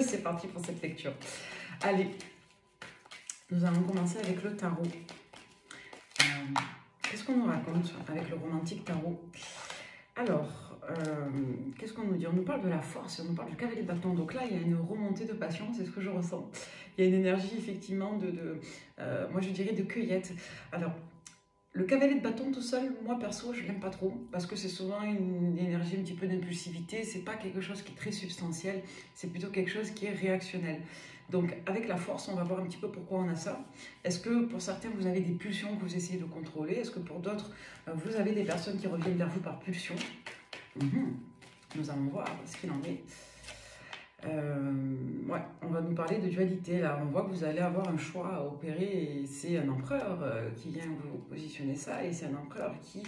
c'est parti pour cette lecture. Allez, nous allons commencer avec le tarot. Qu'est-ce qu'on nous raconte avec le romantique tarot? Alors, qu'est-ce qu'on nous dit? On nous parle de la force, on nous parle du cavalier de bâton. Donc là, il y a une remontée de passion, c'est ce que je ressens. Il y a une énergie, effectivement, moi je dirais de cueillette. Alors, le cavalier de bâton tout seul, moi perso, je l'aime pas trop, parce que c'est souvent une énergie un petit peu d'impulsivité, c'est pas quelque chose qui est très substantiel, c'est plutôt quelque chose qui est réactionnel. Donc avec la force, on va voir un petit peu pourquoi on a ça. Est-ce que pour certains, vous avez des pulsions que vous essayez de contrôler? Est-ce que pour d'autres, vous avez des personnes qui reviennent vers vous par pulsion? Nous allons voir ce qu'il en est. Ouais, on va nous parler de dualité. Là, on voit que vous allez avoir un choix à opérer et c'est un empereur qui vient vous positionner ça. Et c'est un empereur qui...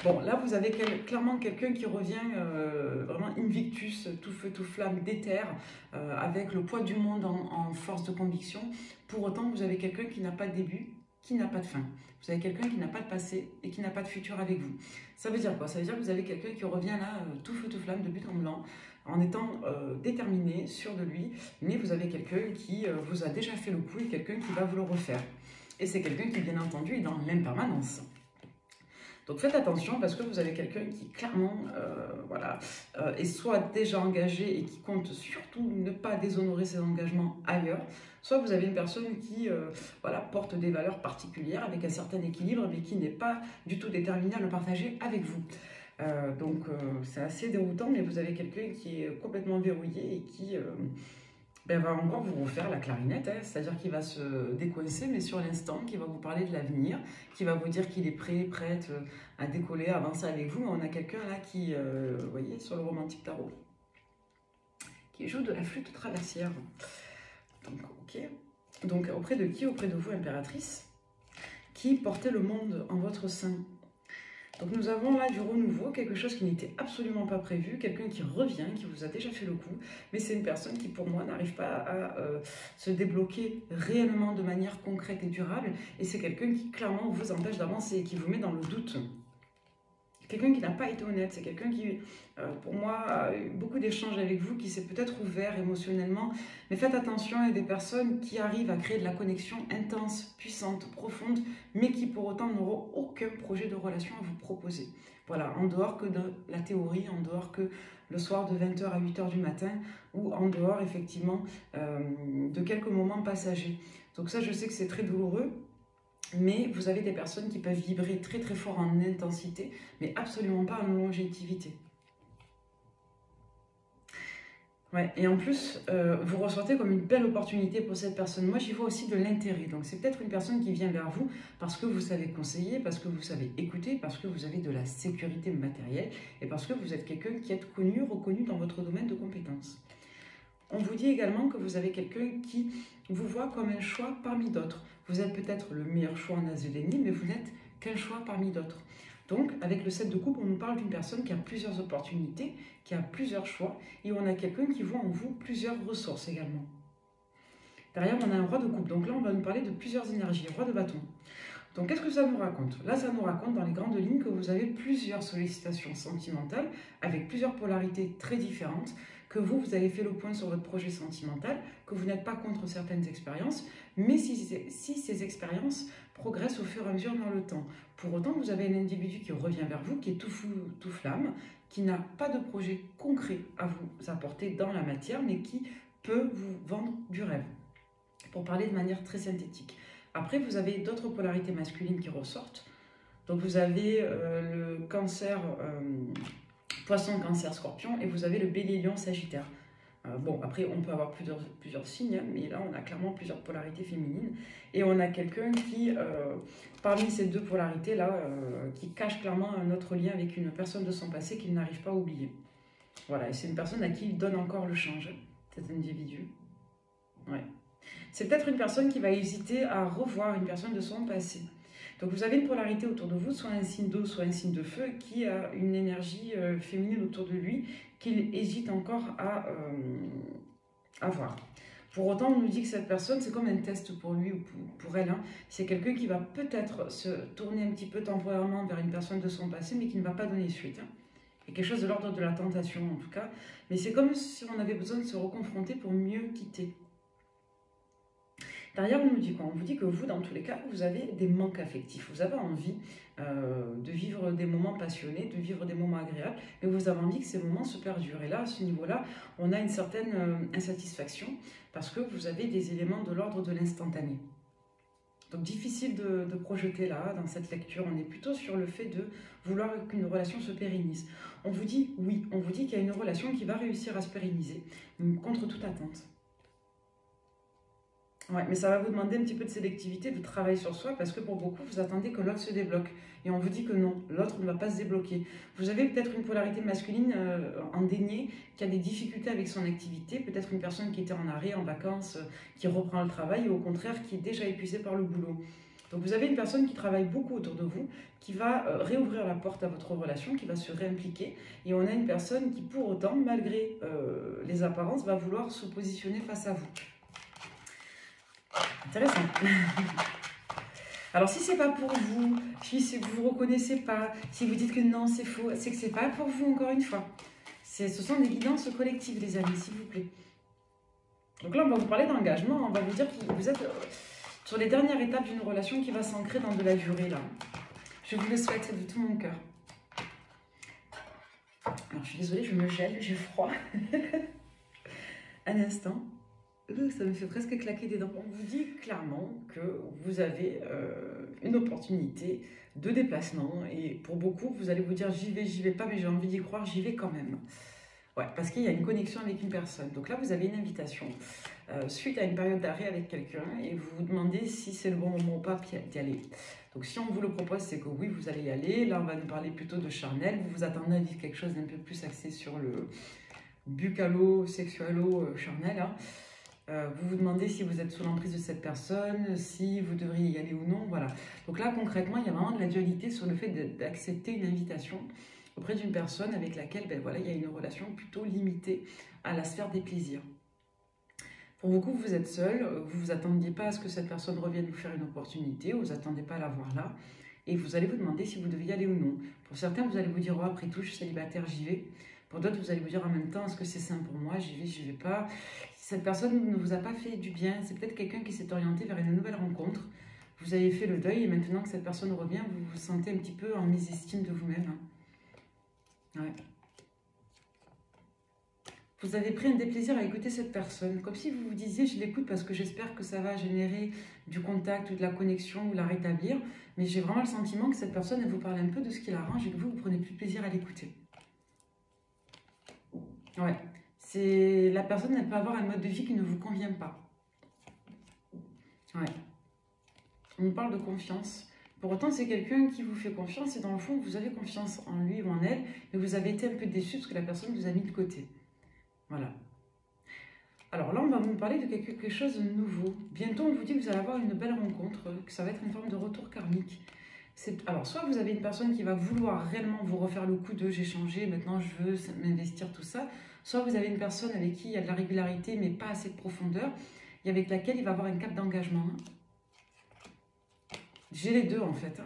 Bon, là, vous avez clairement quelqu'un qui revient vraiment invictus, tout feu, tout flamme, déterre, avec le poids du monde en force de conviction. Pour autant, vous avez quelqu'un qui n'a pas de début, qui n'a pas de fin. Vous avez quelqu'un qui n'a pas de passé et qui n'a pas de futur avec vous. Ça veut dire quoi? Ça veut dire que vous avez quelqu'un qui revient là, tout feu, tout flamme, de but en blanc, en étant déterminé, sûr de lui, mais vous avez quelqu'un qui vous a déjà fait le coup et quelqu'un qui va vous le refaire. Et c'est quelqu'un qui, bien entendu, est dans l'impermanence. Donc faites attention parce que vous avez quelqu'un qui clairement voilà, est soit déjà engagé et qui compte surtout ne pas déshonorer ses engagements ailleurs, soit vous avez une personne qui voilà, porte des valeurs particulières avec un certain équilibre mais qui n'est pas du tout déterminée à le partager avec vous. Donc c'est assez déroutant, mais vous avez quelqu'un qui est complètement verrouillé et qui va encore vous refaire la clarinette, hein, c'est-à-dire qu'il va se décoincer, mais sur l'instant, qui va vous parler de l'avenir, qui va vous dire qu'il est prêt, prête à décoller, à avancer avec vous. Mais on a quelqu'un là qui, vous voyez, sur le romantique tarot, qui joue de la flûte traversière. Donc, ok. Donc, auprès de qui? Auprès de vous, impératrice, qui portait le monde en votre sein. Donc nous avons là du renouveau, quelque chose qui n'était absolument pas prévu, quelqu'un qui revient, qui vous a déjà fait le coup, mais c'est une personne qui pour moi n'arrive pas à se débloquer réellement de manière concrète et durable, et c'est quelqu'un qui clairement vous empêche d'avancer, qui vous met dans le doute. Quelqu'un qui n'a pas été honnête, c'est quelqu'un qui, pour moi, a eu beaucoup d'échanges avec vous, qui s'est peut-être ouvert émotionnellement. Mais faites attention, il y a des personnes qui arrivent à créer de la connexion intense, puissante, profonde, mais qui pour autant n'auront aucun projet de relation à vous proposer. Voilà, en dehors que de la théorie, en dehors que le soir de 20h à 8h du matin, ou en dehors effectivement de quelques moments passagers. Donc ça, je sais que c'est très douloureux. Mais vous avez des personnes qui peuvent vibrer très très fort en intensité, mais absolument pas en longévité. Ouais, et en plus, vous ressentez comme une belle opportunité pour cette personne. Moi, j'y vois aussi de l'intérêt. Donc, c'est peut-être une personne qui vient vers vous parce que vous savez conseiller, parce que vous savez écouter, parce que vous avez de la sécurité matérielle et parce que vous êtes quelqu'un qui est connu, reconnu dans votre domaine de compétences. On vous dit également que vous avez quelqu'un qui vous voit comme un choix parmi d'autres. Vous êtes peut-être le meilleur choix en as de Déni, mais vous n'êtes qu'un choix parmi d'autres. Donc, avec le 7 de coupe, on nous parle d'une personne qui a plusieurs opportunités, qui a plusieurs choix, et on a quelqu'un qui voit en vous plusieurs ressources également. Derrière, on a un roi de coupe. Donc là, on va nous parler de plusieurs énergies. Roi de bâton. Donc, qu'est-ce que ça nous raconte? Là, ça nous raconte dans les grandes lignes que vous avez plusieurs sollicitations sentimentales avec plusieurs polarités très différentes, que vous avez fait le point sur votre projet sentimental, que vous n'êtes pas contre certaines expériences, mais si ces expériences progressent au fur et à mesure dans le temps. Pour autant, vous avez un individu qui revient vers vous, qui est tout fou, tout flamme, qui n'a pas de projet concret à vous apporter dans la matière, mais qui peut vous vendre du rêve, pour parler de manière très synthétique. Après, vous avez d'autres polarités masculines qui ressortent. Donc, vous avez le cancer, poisson, cancer, scorpion, et vous avez le bélier, lion, sagittaire. Bon, après, on peut avoir plusieurs signes, mais là, on a clairement plusieurs polarités féminines. Et on a quelqu'un qui, parmi ces deux polarités-là, qui cache clairement un autre lien avec une personne de son passé qu'il n'arrive pas à oublier. Voilà, et c'est une personne à qui il donne encore le change, cet individu. Ouais. C'est peut-être une personne qui va hésiter à revoir une personne de son passé. Donc vous avez une polarité autour de vous, soit un signe d'eau, soit un signe de feu, qui a une énergie féminine autour de lui, qu'il hésite encore à voir. Pour autant, on nous dit que cette personne, c'est comme un test pour lui ou pour elle. Hein. C'est quelqu'un qui va peut-être se tourner un petit peu temporairement vers une personne de son passé, mais qui ne va pas donner suite. Hein. Il y a quelque chose de l'ordre de la tentation en tout cas. Mais c'est comme si on avait besoin de se reconfronter pour mieux quitter. Derrière, on nous dit quoi? On vous dit que vous, dans tous les cas, vous avez des manques affectifs. Vous avez envie de vivre des moments passionnés, de vivre des moments agréables, mais vous avez envie que ces moments se perdurent. Et là, à ce niveau-là, on a une certaine insatisfaction parce que vous avez des éléments de l'ordre de l'instantané. Donc, difficile de projeter là, dans cette lecture. On est plutôt sur le fait de vouloir qu'une relation se pérennise. On vous dit oui, on vous dit qu'il y a une relation qui va réussir à se pérenniser contre toute attente. Ouais, mais ça va vous demander un petit peu de sélectivité, de travail sur soi, parce que pour beaucoup, vous attendez que l'autre se débloque. Et on vous dit que non, l'autre ne va pas se débloquer. Vous avez peut-être une polarité masculine en déni, qui a des difficultés avec son activité, peut-être une personne qui était en arrêt, en vacances, qui reprend le travail, ou au contraire, qui est déjà épuisée par le boulot. Donc vous avez une personne qui travaille beaucoup autour de vous, qui va réouvrir la porte à votre relation, qui va se réimpliquer. Et on a une personne qui, pour autant, malgré les apparences, va vouloir se positionner face à vous. Intéressant. Alors si c'est pas pour vous, si vous ne reconnaissez pas, si vous dites que non c'est faux, c'est que c'est pas pour vous encore une fois. Ce sont des guidances collectives les amis, s'il vous plaît. Donc là on va vous parler d'engagement, on va vous dire que vous êtes sur les dernières étapes d'une relation qui va s'ancrer dans de la durée là. Je vous le souhaite de tout mon cœur. Alors je suis désolée, je me gèle, j'ai froid. Un instant. Ça me fait presque claquer des dents. On vous dit clairement que vous avez une opportunité de déplacement. Et pour beaucoup, vous allez vous dire j'y vais pas, mais j'ai envie d'y croire, j'y vais quand même. Ouais, parce qu'il y a une connexion avec une personne. Donc là, vous avez une invitation suite à une période d'arrêt avec quelqu'un et vous vous demandez si c'est le bon moment ou pas d'y aller. Donc si on vous le propose, c'est que oui, vous allez y aller. Là, on va nous parler plutôt de charnel. Vous vous attendez à vivre quelque chose d'un peu plus axé sur le buccalo-sexualo-charnel, hein. Vous vous demandez si vous êtes sous l'emprise de cette personne, si vous devriez y aller ou non, voilà. Donc là, concrètement, il y a vraiment de la dualité sur le fait d'accepter une invitation auprès d'une personne avec laquelle, ben voilà, il y a une relation plutôt limitée à la sphère des plaisirs. Pour beaucoup, vous êtes seul, vous ne vous attendiez pas à ce que cette personne revienne vous faire une opportunité, vous n'attendez pas à la voir là, et vous allez vous demander si vous devez y aller ou non. Pour certains, vous allez vous dire, oh, après tout, je suis célibataire, j'y vais. Pour d'autres, vous allez vous dire en même temps, est-ce que c'est sain pour moi? J'y vais pas. Cette personne ne vous a pas fait du bien. C'est peut-être quelqu'un qui s'est orienté vers une nouvelle rencontre. Vous avez fait le deuil et maintenant que cette personne revient, vous vous sentez un petit peu en mésestime de vous-même. Hein. Ouais. Vous avez pris un déplaisir à écouter cette personne. Comme si vous vous disiez, je l'écoute parce que j'espère que ça va générer du contact ou de la connexion ou la rétablir. Mais j'ai vraiment le sentiment que cette personne, elle vous parle un peu de ce qui l'arrange et que vous prenez plus de plaisir à l'écouter. Ouais, la personne, elle peut avoir un mode de vie qui ne vous convient pas. Ouais. On nous parle de confiance. Pour autant, c'est quelqu'un qui vous fait confiance et dans le fond, vous avez confiance en lui ou en elle, mais vous avez été un peu déçu parce que la personne vous a mis de côté. Voilà. Alors là, on va vous parler de quelque chose de nouveau. Bientôt, on vous dit que vous allez avoir une belle rencontre, que ça va être une forme de retour karmique. Alors, soit vous avez une personne qui va vouloir réellement vous refaire le coup de « j'ai changé, maintenant je veux m'investir, tout ça », soit vous avez une personne avec qui il y a de la régularité, mais pas assez de profondeur, et avec laquelle il va avoir un cap d'engagement. J'ai les deux, en fait.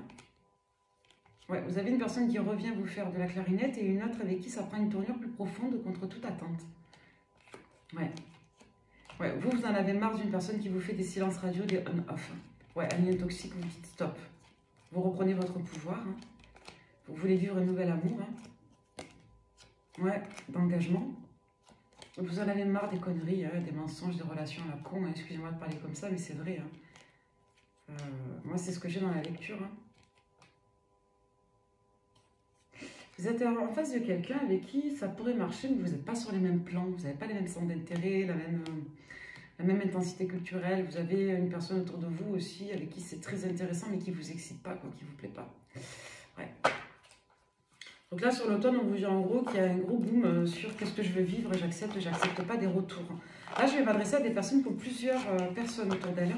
Ouais, vous avez une personne qui revient vous faire de la clarinette et une autre avec qui ça prend une tournure plus profonde contre toute attente. Ouais. Ouais, vous en avez marre d'une personne qui vous fait des silences radio, des on-off. Ouais, un lien toxique, vous dites stop. Vous reprenez votre pouvoir. Hein. Vous voulez vivre un nouvel amour. Hein. Ouais, d'engagement. Vous en avez marre des conneries, hein, des mensonges, des relations à la con. Hein. Excusez-moi de parler comme ça, mais c'est vrai. Hein. Moi, c'est ce que j'ai dans la lecture. Hein. Vous êtes en face de quelqu'un avec qui ça pourrait marcher, mais vous n'êtes pas sur les mêmes plans. Vous n'avez pas les mêmes centres d'intérêt, la même intensité culturelle. Vous avez une personne autour de vous aussi avec qui c'est très intéressant, mais qui ne vous excite pas, quoi, qui ne vous plaît pas. Ouais. Donc là, sur l'automne, on vous dit en gros qu'il y a un gros boom sur qu'est-ce que je veux vivre, j'accepte pas des retours. Là, je vais m'adresser à des personnes qui ont plusieurs personnes autour d'elles.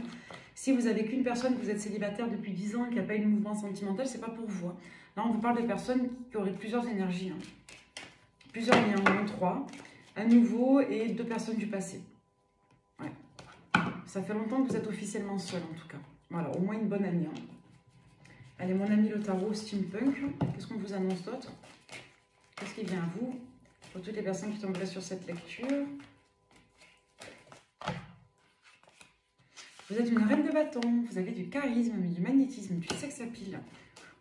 Si vous n'avez qu'une personne, que vous êtes célibataire depuis 10 ans et qui n'a pas eu de mouvement sentimental, c'est pas pour vous. Hein. Là, on vous parle de personnes qui auraient plusieurs énergies. Hein. Plusieurs liens, au moins 3. Un nouveau et 2 personnes du passé. Ouais. Ça fait longtemps que vous êtes officiellement seul, en tout cas. Voilà, au moins une bonne amie. Hein. Allez, mon ami le tarot steampunk, qu'est-ce qu'on vous annonce d'autre? Qu'est-ce qui vient à vous pour toutes les personnes qui tomberaient sur cette lecture? Vous êtes une reine de bâton, vous avez du charisme, du magnétisme, du sex appeal.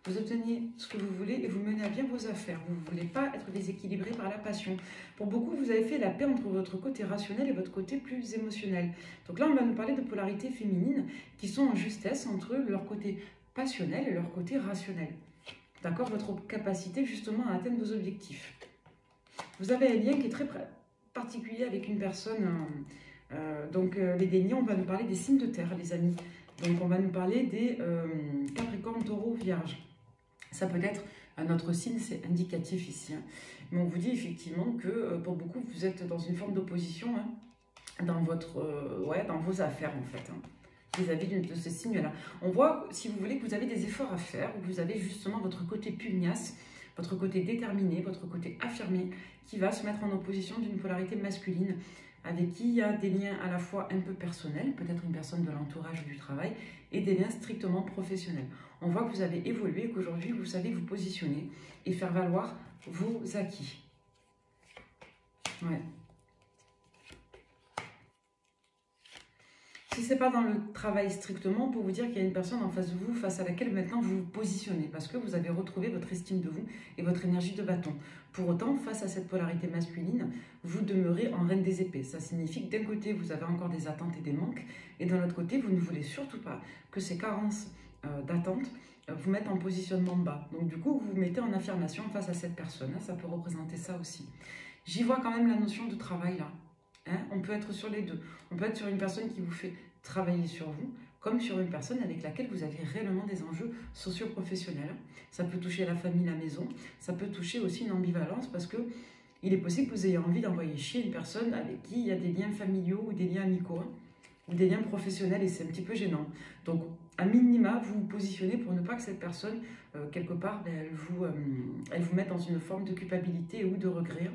Vous obtenez ce que vous voulez et vous menez à bien vos affaires. Vous ne voulez pas être déséquilibré par la passion. Pour beaucoup, vous avez fait la paix entre votre côté rationnel et votre côté plus émotionnel. Donc là, on va nous parler de polarités féminines qui sont en justesse entre leur côté passionnel et leur côté rationnel. D'accord? Votre capacité justement à atteindre vos objectifs. Vous avez un lien qui est très particulier avec une personne. Les déniers, on va nous parler des signes de terre, les amis. Donc on va nous parler des Capricorne, Taureau, Vierge. Ça peut être un autre signe, c'est indicatif ici. Hein. Mais on vous dit effectivement que pour beaucoup, vous êtes dans une forme d'opposition hein, dans vos affaires en fait. Hein, vis-à-vis de ce signe-là. On voit, si vous voulez, que vous avez des efforts à faire, où vous avez justement votre côté pugnace, votre côté déterminé, votre côté affirmé, qui va se mettre en opposition d'une polarité masculine, avec qui il y a des liens à la fois un peu personnels, peut-être une personne de l'entourage ou du travail, et des liens strictement professionnels. On voit que vous avez évolué, qu'aujourd'hui vous savez vous positionner et faire valoir vos acquis. Ouais. Si ce n'est pas dans le travail strictement, pour vous dire qu'il y a une personne en face de vous, face à laquelle maintenant vous vous positionnez, parce que vous avez retrouvé votre estime de vous et votre énergie de bâton. Pour autant, face à cette polarité masculine, vous demeurez en reine des épées. Ça signifie que d'un côté, vous avez encore des attentes et des manques, et de l'autre côté, vous ne voulez surtout pas que ces carences d'attente vous mettent en positionnement bas. Donc du coup, vous vous mettez en affirmation face à cette personne. Ça peut représenter ça aussi. J'y vois quand même la notion de travail là. Hein, on peut être sur les deux. On peut être sur une personne qui vous fait travailler sur vous, comme sur une personne avec laquelle vous avez réellement des enjeux socio-professionnels. Ça peut toucher la famille, la maison. Ça peut toucher aussi une ambivalence parce que il est possible que vous ayez envie d'envoyer chier une personne avec qui il y a des liens familiaux ou des liens amicaux hein, ou des liens professionnels et c'est un petit peu gênant. Donc, à minima, vous vous positionnez pour ne pas que cette personne, quelque part, elle vous mette dans une forme de culpabilité ou de regret.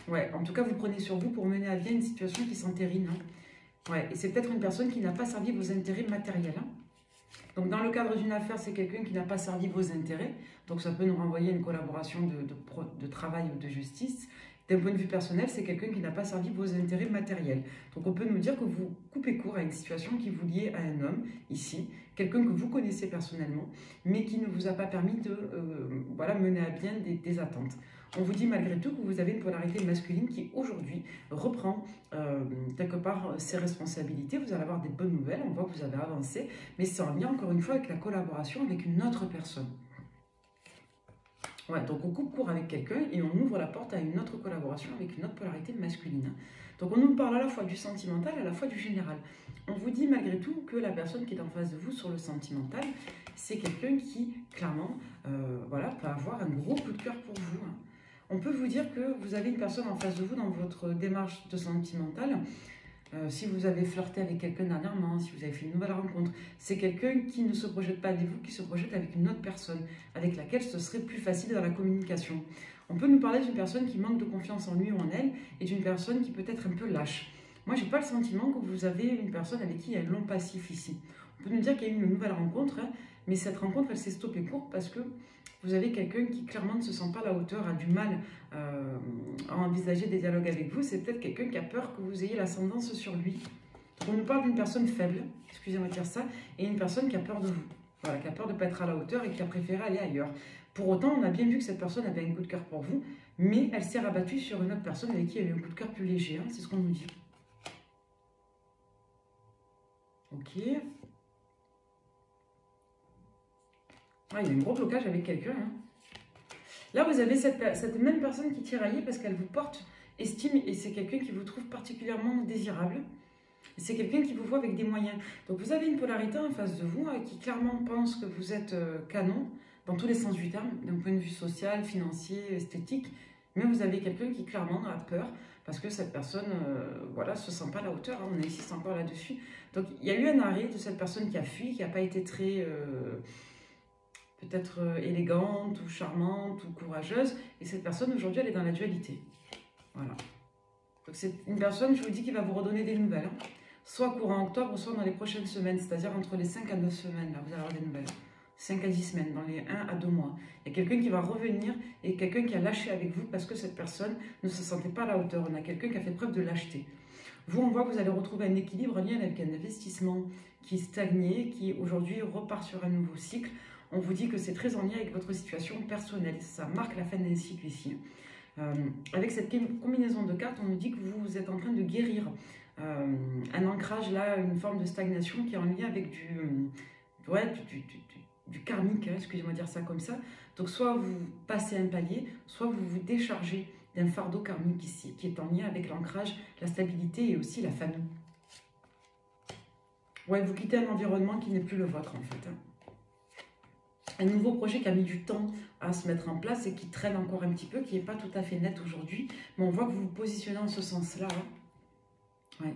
Ouais, en tout cas, vous prenez sur vous pour mener à bien une situation qui s'entérine. Hein. Ouais, et c'est peut-être une personne qui n'a pas servi vos intérêts matériels. Hein. Donc, dans le cadre d'une affaire, c'est quelqu'un qui n'a pas servi vos intérêts. Donc, ça peut nous renvoyer à une collaboration de travail ou de justice. D'un point de vue personnel, c'est quelqu'un qui n'a pas servi vos intérêts matériels. Donc, on peut nous dire que vous coupez court à une situation qui vous liait à un homme, ici, quelqu'un que vous connaissez personnellement, mais qui ne vous a pas permis de mener à bien des attentes. On vous dit malgré tout que vous avez une polarité masculine qui aujourd'hui reprend quelque part ses responsabilités. Vous allez avoir des bonnes nouvelles, on voit que vous avez avancé, mais c'est en lien encore une fois avec la collaboration avec une autre personne. Ouais, donc on coupe court avec quelqu'un et on ouvre la porte à une autre collaboration avec une autre polarité masculine. Donc on nous parle à la fois du sentimental et à la fois du général. On vous dit malgré tout que la personne qui est en face de vous sur le sentimental, c'est quelqu'un qui, clairement, peut avoir un gros coup de cœur pour vous. Hein. On peut vous dire que vous avez une personne en face de vous dans votre démarche de sentimental. Si vous avez flirté avec quelqu'un dernièrement, si vous avez fait une nouvelle rencontre, c'est quelqu'un qui ne se projette pas avec vous, qui se projette avec une autre personne, avec laquelle ce serait plus facile dans la communication. On peut nous parler d'une personne qui manque de confiance en lui ou en elle, et d'une personne qui peut être un peu lâche. Moi, je n'ai pas le sentiment que vous avez une personne avec qui il y a un long passif ici. On peut nous dire qu'il y a eu une nouvelle rencontre, hein, mais cette rencontre, elle s'est stoppée court parce que vous avez quelqu'un qui clairement ne se sent pas à la hauteur, a du mal à envisager des dialogues avec vous. C'est peut-être quelqu'un qui a peur que vous ayez l'ascendance sur lui. On nous parle d'une personne faible, excusez-moi de dire ça, et une personne qui a peur de vous. Voilà, qui a peur de ne pas être à la hauteur et qui a préféré aller ailleurs. Pour autant, on a bien vu que cette personne avait un coup de cœur pour vous, mais elle s'est rabattue sur une autre personne avec qui elle a eu un coup de cœur plus léger. Hein, c'est ce qu'on nous dit. Ok. Ah, il y a un gros blocage avec quelqu'un. Hein. Là, vous avez cette même personne qui tiraille parce qu'elle vous porte estime et c'est quelqu'un qui vous trouve particulièrement désirable. C'est quelqu'un qui vous voit avec des moyens. Donc, vous avez une polarité en face de vous hein, qui clairement pense que vous êtes canon dans tous les sens du terme, d'un point de vue social, financier, esthétique. Mais vous avez quelqu'un qui clairement a peur parce que cette personne ne se sent pas à la hauteur. Hein, on insiste encore là-dessus. Donc, il y a eu un arrêt de cette personne qui a fui, qui n'a pas été très... peut-être élégante ou charmante ou courageuse. Et cette personne, aujourd'hui, elle est dans la dualité. Voilà. Donc, c'est une personne, je vous dis, qui va vous redonner des nouvelles. Hein. Soit courant octobre, soit dans les prochaines semaines. C'est-à-dire entre les 5 à 9 semaines, là, vous allez avoir des nouvelles. 5 à 10 semaines, dans les 1 à 2 mois. Il y a quelqu'un qui va revenir et quelqu'un qui a lâché avec vous parce que cette personne ne se sentait pas à la hauteur. On a quelqu'un qui a fait preuve de lâcheté. Vous, on voit que vous allez retrouver un équilibre, un lien avec un investissement qui stagnait, qui aujourd'hui repart sur un nouveau cycle. On vous dit que c'est très en lien avec votre situation personnelle. Ça marque la fin d'un cycle ici. Avec cette combinaison de cartes, on nous dit que vous êtes en train de guérir un ancrage là, une forme de stagnation qui est en lien avec du karmique, hein, excusez-moi de dire ça comme ça. Donc soit vous passez un palier, soit vous vous déchargez d'un fardeau karmique ici, qui est en lien avec l'ancrage, la stabilité et aussi la famille. Ouais, vous quittez un environnement qui n'est plus le vôtre en fait. Hein. Un nouveau projet qui a mis du temps à se mettre en place et qui traîne encore un petit peu, qui n'est pas tout à fait net aujourd'hui, mais on voit que vous vous positionnez en ce sens-là. Hein. Ouais.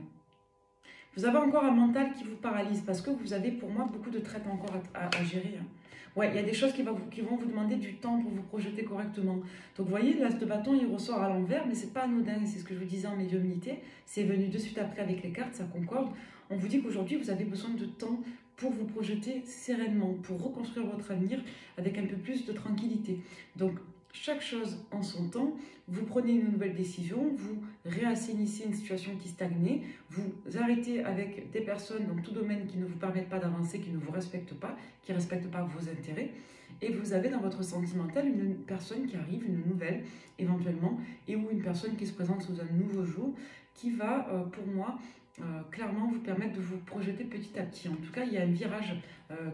Vous avez encore un mental qui vous paralyse parce que vous avez pour moi beaucoup de traites encore à gérer. Hein. Ouais, il y a des choses qui vont vous demander du temps pour vous projeter correctement. Donc vous voyez, l'as de bâton, il ressort à l'envers, mais c'est pas anodin, c'est ce que je vous disais en médiumnité. C'est venu de suite après avec les cartes, ça concorde. On vous dit qu'aujourd'hui, vous avez besoin de temps pour vous projeter sereinement, pour reconstruire votre avenir avec un peu plus de tranquillité. Donc, chaque chose en son temps, vous prenez une nouvelle décision, vous réassainissez une situation qui stagnait, vous arrêtez avec des personnes dans tout domaine qui ne vous permettent pas d'avancer, qui ne vous respectent pas, qui ne respectent pas vos intérêts, et vous avez dans votre sentimental une personne qui arrive, une nouvelle éventuellement, et ou une personne qui se présente sous un nouveau jour, qui va, pour moi, clairement vous permettre de vous projeter petit à petit. En tout cas, il y a un virage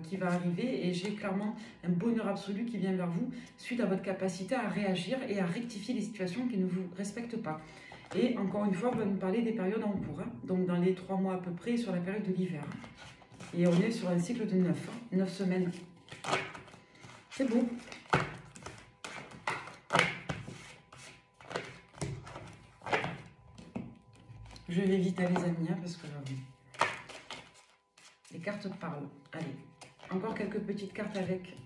qui va arriver et j'ai clairement un bonheur absolu qui vient vers vous suite à votre capacité à réagir et à rectifier les situations qui ne vous respectent pas. Et encore une fois, on va nous parler des périodes en cours, hein, donc dans les 3 mois à peu près sur la période de l'hiver. Et on est sur un cycle de 9, 9 semaines. C'est beau. Je vais vite, les amis, hein, parce que les cartes parlent. Allez, encore quelques petites cartes avec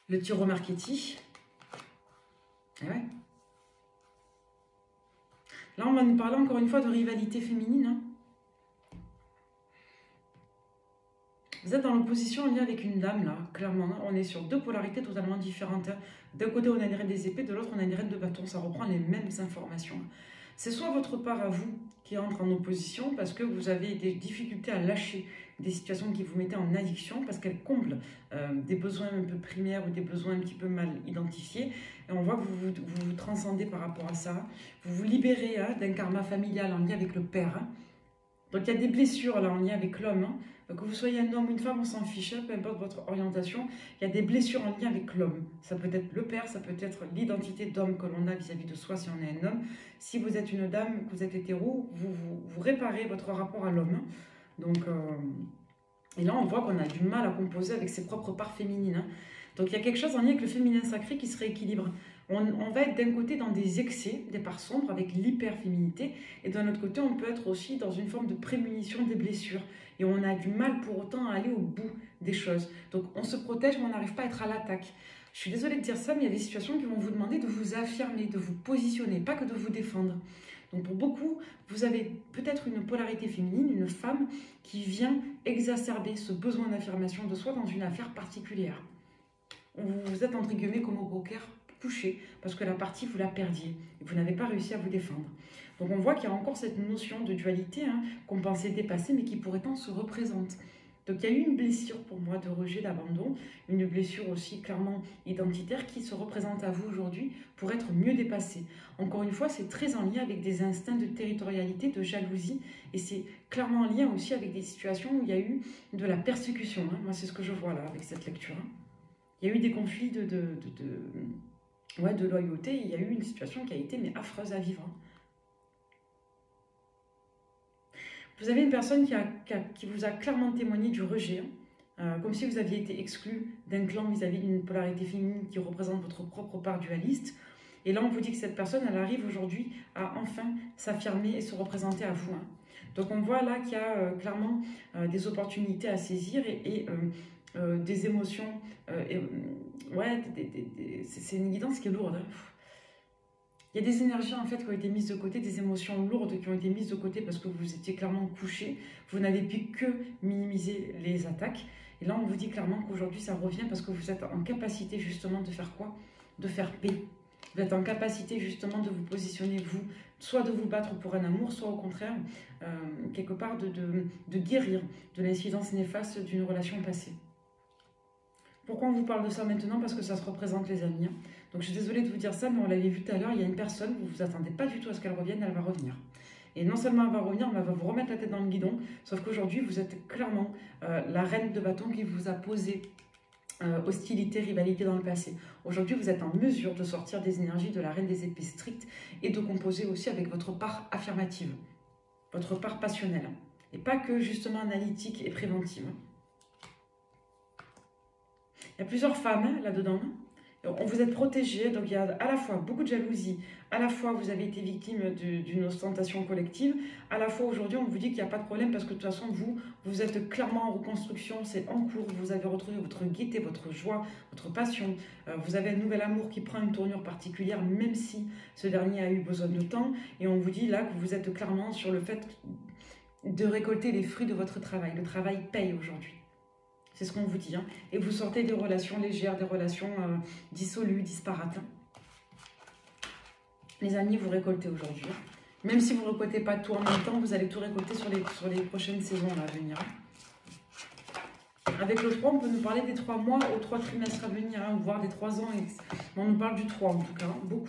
le Tarot Marchetti. Et ouais. Là, on va nous parler encore une fois de rivalité féminine. Hein. Vous êtes dans l'opposition en lien avec une dame, là, clairement. Hein. On est sur 2 polarités totalement différentes. Hein. D'un côté, on a une reine des épées, de l'autre, on a une reine de bâton. Ça reprend les mêmes informations. C'est soit votre part à vous qui entre en opposition parce que vous avez des difficultés à lâcher des situations qui vous mettaient en addiction parce qu'elles comblent des besoins un peu primaires ou des besoins un petit peu mal identifiés. Et on voit que vous transcendez par rapport à ça. Vous vous libérez hein, d'un karma familial en lien avec le père. Hein. Donc il y a des blessures là en lien avec l'homme. Hein. Que vous soyez un homme ou une femme, on s'en fiche, peu importe votre orientation, il y a des blessures en lien avec l'homme. Ça peut être le père, ça peut être l'identité d'homme que l'on a vis-à-vis de soi si on est un homme. Si vous êtes une dame, que vous êtes hétéro, vous réparez votre rapport à l'homme. Donc, et là, on voit qu'on a du mal à composer avec ses propres parts féminines. Hein. Donc il y a quelque chose en lien avec le féminin sacré qui se rééquilibre. On va être d'un côté dans des excès, des parts sombres avec l'hyperféminité, et d'un autre côté, on peut être aussi dans une forme de prémunition des blessures. Et on a du mal pour autant à aller au bout des choses. Donc on se protège, mais on n'arrive pas à être à l'attaque. Je suis désolée de dire ça, mais il y a des situations qui vont vous demander de vous affirmer, de vous positionner, pas que de vous défendre. Donc pour beaucoup, vous avez peut-être une polarité féminine, une femme qui vient exacerber ce besoin d'affirmation de soi dans une affaire particulière. Vous êtes entre guillemets comme au poker, couché, parce que la partie vous la perdiez, et vous n'avez pas réussi à vous défendre. Donc on voit qu'il y a encore cette notion de dualité hein, qu'on pensait dépasser, mais qui pourtant se représente. Donc il y a eu une blessure pour moi de rejet, d'abandon, une blessure aussi clairement identitaire qui se représente à vous aujourd'hui pour être mieux dépassée. Encore une fois, c'est très en lien avec des instincts de territorialité, de jalousie, et c'est clairement en lien aussi avec des situations où il y a eu de la persécution. Hein. Moi, c'est ce que je vois là avec cette lecture. Hein. Il y a eu des conflits de loyauté, il y a eu une situation qui a été mais affreuse à vivre. Hein. Vous avez une personne qui vous a clairement témoigné du rejet, comme si vous aviez été exclu d'un clan vis-à-vis d'une polarité féminine qui représente votre propre part dualiste. Et là, on vous dit que cette personne, elle arrive aujourd'hui à enfin s'affirmer et se représenter à vous. Hein. Donc, on voit là qu'il y a clairement des opportunités à saisir et des émotions. Ouais, c'est une guidance qui est lourde. Hein. Il y a des énergies en fait qui ont été mises de côté, des émotions lourdes qui ont été mises de côté parce que vous étiez clairement couché. Vous n'avez pu que minimiser les attaques. Et là, on vous dit clairement qu'aujourd'hui, ça revient parce que vous êtes en capacité justement de faire quoi? De faire paix. Vous êtes en capacité justement de vous positionner, vous, soit de vous battre pour un amour, soit au contraire, quelque part de guérir de l'incidence néfaste d'une relation passée. Pourquoi on vous parle de ça maintenant? Parce que ça se représente, les amis. Donc je suis désolée de vous dire ça, mais on l'avait vu tout à l'heure, il y a une personne, vous ne vous attendez pas du tout à ce qu'elle revienne, elle va revenir. Et non seulement elle va revenir, mais elle va vous remettre la tête dans le guidon, sauf qu'aujourd'hui, vous êtes clairement la reine de bâton qui vous a posé hostilité, rivalité dans le passé. Aujourd'hui, vous êtes en mesure de sortir des énergies de la reine des épées strictes et de composer aussi avec votre part affirmative, votre part passionnelle, et pas que justement analytique et préventive. Il y a plusieurs femmes là-dedans. On vous êtes protégé, donc il y a à la fois beaucoup de jalousie, à la fois vous avez été victime d'une ostentation collective, à la fois aujourd'hui on vous dit qu'il n'y a pas de problème parce que de toute façon vous êtes clairement en reconstruction, c'est en cours, vous avez retrouvé votre gaieté, votre joie, votre passion, vous avez un nouvel amour qui prend une tournure particulière même si ce dernier a eu besoin de temps et on vous dit là que vous êtes clairement sur le fait de récolter les fruits de votre travail. Le travail paye aujourd'hui. C'est ce qu'on vous dit. Et vous sortez des relations légères, des relations dissolues, disparates. Les amis, vous récoltez aujourd'hui. Même si vous ne récoltez pas tout en même temps, vous allez tout récolter sur les prochaines saisons là, à venir. Avec le 3, on peut nous parler des 3 mois aux 3 trimestres à venir, voire des 3 ans. On nous parle du 3 en tout cas, beaucoup.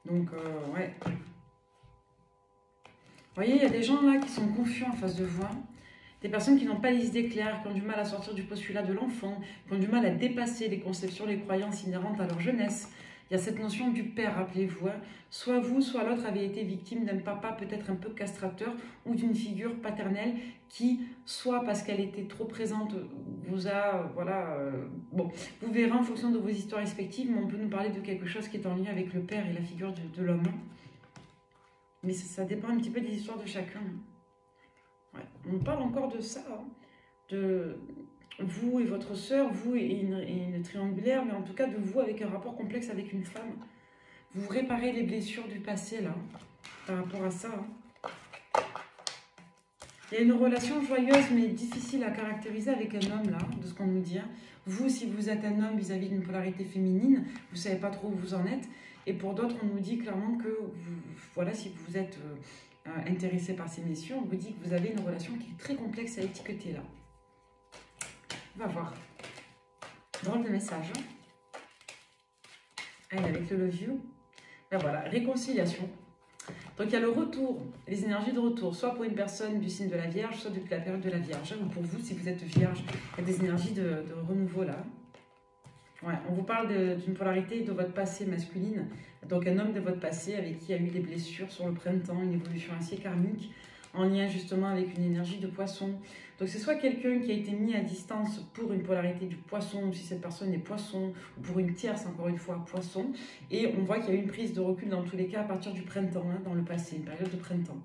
Donc, ouais. Vous voyez, il y a des gens là qui sont confus en face de vous. Des personnes qui n'ont pas les idées claires, qui ont du mal à sortir du postulat de l'enfant, qui ont du mal à dépasser les conceptions, les croyances inhérentes à leur jeunesse. Il y a cette notion du père, rappelez-vous. Soit vous, soit l'autre avez été victime d'un papa peut-être un peu castrateur ou d'une figure paternelle qui, soit parce qu'elle était trop présente, vous a, voilà, bon, vous verrez en fonction de vos histoires respectives, mais on peut nous parler de quelque chose qui est en lien avec le père et la figure de l'homme. Mais ça dépend un petit peu des histoires de chacun. Ouais. On parle encore de ça, de vous et votre sœur, vous et une triangulaire, mais en tout cas de vous avec un rapport complexe avec une femme. Vous réparez les blessures du passé, là, par rapport à ça. Il y a une relation joyeuse, mais difficile à caractériser avec un homme, là, de ce qu'on nous dit. Vous, si vous êtes un homme vis-à-vis d'une polarité féminine, vous ne savez pas trop où vous en êtes. Et pour d'autres, on nous dit clairement que, voilà, si vous êtes intéressé par ces messieurs, on vous dit que vous avez une relation qui est très complexe à étiqueter là. On va voir. Drôle de message. Allez, avec le love you. Ben voilà, réconciliation. Donc il y a le retour, les énergies de retour, soit pour une personne du signe de la Vierge, soit depuis la période de la Vierge. Ou pour vous, si vous êtes Vierge, il y a des énergies de renouveau là. Ouais, on vous parle d'une polarité de votre passé masculine, donc un homme de votre passé avec qui il y a eu des blessures sur le printemps, une évolution assez karmique, en lien justement avec une énergie de poisson. Donc c'est soit quelqu'un qui a été mis à distance pour une polarité du poisson, ou si cette personne est poisson, ou pour une tierce, encore une fois, poisson, et on voit qu'il y a eu une prise de recul dans tous les cas à partir du printemps, dans le passé, une période de printemps.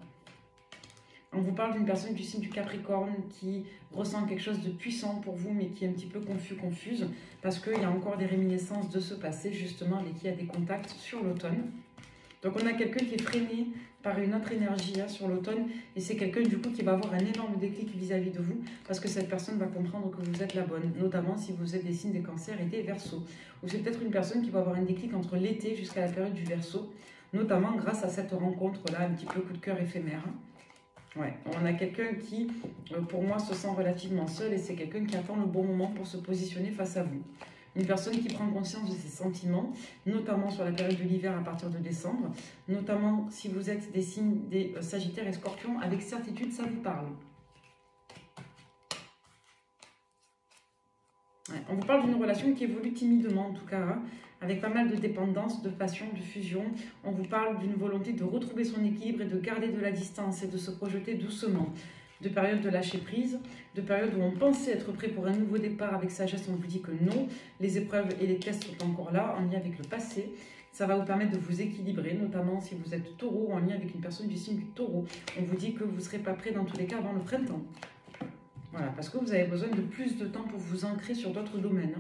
On vous parle d'une personne du signe du Capricorne qui ressent quelque chose de puissant pour vous, mais qui est un petit peu confuse, parce qu'il y a encore des réminiscences de ce passé, justement, avec qui il y a des contacts sur l'automne. Donc on a quelqu'un qui est freiné par une autre énergie sur l'automne, et c'est quelqu'un du coup qui va avoir un énorme déclic vis-à-vis de vous, parce que cette personne va comprendre que vous êtes la bonne, notamment si vous êtes des signes des cancers et des verseaux. Ou c'est peut-être une personne qui va avoir un déclic entre l'été jusqu'à la période du verseau, notamment grâce à cette rencontre-là, un petit peu coup de cœur éphémère. Ouais, on a quelqu'un qui, pour moi, se sent relativement seul, et c'est quelqu'un qui attend le bon moment pour se positionner face à vous. Une personne qui prend conscience de ses sentiments, notamment sur la période de l'hiver à partir de décembre, notamment si vous êtes des signes des Sagittaires et Scorpions, avec certitude, ça vous parle. Ouais, on vous parle d'une relation qui évolue timidement, en tout cas, avec pas mal de dépendance, de passion, de fusion. On vous parle d'une volonté de retrouver son équilibre et de garder de la distance et de se projeter doucement. De périodes de lâcher prise, de périodes où on pensait être prêt pour un nouveau départ avec sagesse, on vous dit que non. Les épreuves et les tests sont encore là, en lien avec le passé. Ça va vous permettre de vous équilibrer, notamment si vous êtes taureau, en lien avec une personne du signe du taureau. On vous dit que vous ne serez pas prêt dans tous les cas avant le printemps. Voilà, parce que vous avez besoin de plus de temps pour vous ancrer sur d'autres domaines.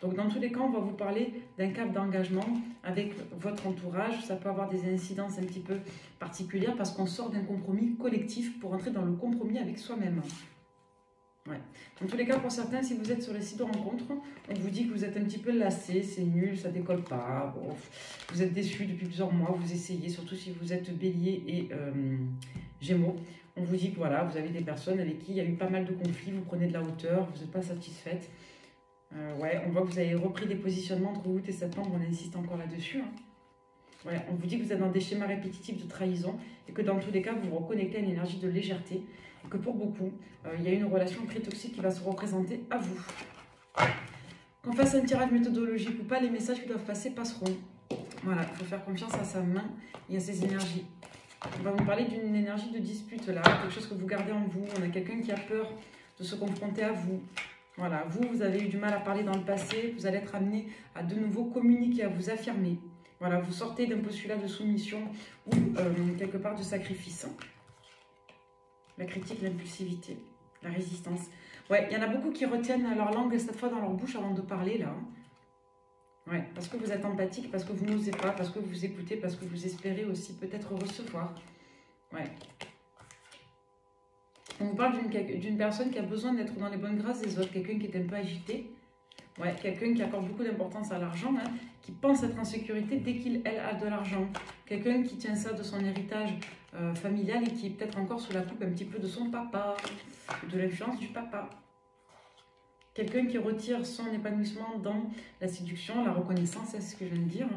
Donc dans tous les cas, on va vous parler d'un cap d'engagement avec votre entourage. Ça peut avoir des incidences un petit peu particulières parce qu'on sort d'un compromis collectif pour entrer dans le compromis avec soi-même. Ouais. Dans tous les cas, pour certains, si vous êtes sur les sites de rencontres, on vous dit que vous êtes un petit peu lassé, c'est nul, ça décolle pas, bon, vous êtes déçu depuis plusieurs mois, vous essayez, surtout si vous êtes bélier et gémeaux. On vous dit que voilà, vous avez des personnes avec qui il y a eu pas mal de conflits, vous prenez de la hauteur, vous n'êtes pas satisfaite. Ouais, on voit que vous avez repris des positionnements entre août et septembre, on insiste encore là-dessus. Hein. Ouais, on vous dit que vous êtes dans des schémas répétitifs de trahison et que dans tous les cas, vous vous reconnectez à une énergie de légèreté et que pour beaucoup, il y a une relation très toxique qui va se représenter à vous. Qu'on fasse un tirage méthodologique ou pas, les messages qui doivent passer passeront. Voilà, il faut faire confiance à sa main et à ses énergies. On va vous parler d'une énergie de dispute là, quelque chose que vous gardez en vous. On a quelqu'un qui a peur de se confronter à vous. Voilà, vous avez eu du mal à parler dans le passé, vous allez être amené à de nouveau communiquer, à vous affirmer. Voilà, vous sortez d'un postulat de soumission ou quelque part de sacrifice. La critique, l'impulsivité, la résistance. Ouais, il y en a beaucoup qui retiennent leur langue cette fois dans leur bouche avant de parler là. Ouais, parce que vous êtes empathique, parce que vous n'osez pas, parce que vous écoutez, parce que vous espérez aussi peut-être recevoir. Ouais. On vous parle d'une personne qui a besoin d'être dans les bonnes grâces des autres, quelqu'un qui est un peu agité. Ouais, quelqu'un qui accorde beaucoup d'importance à l'argent, hein, qui pense être en sécurité dès elle a de l'argent. Quelqu'un qui tient ça de son héritage familial et qui est peut-être encore sous la coupe un petit peu de son papa, de l'influence du papa. Quelqu'un qui retire son épanouissement dans la séduction, la reconnaissance, c'est ce que je viens de dire.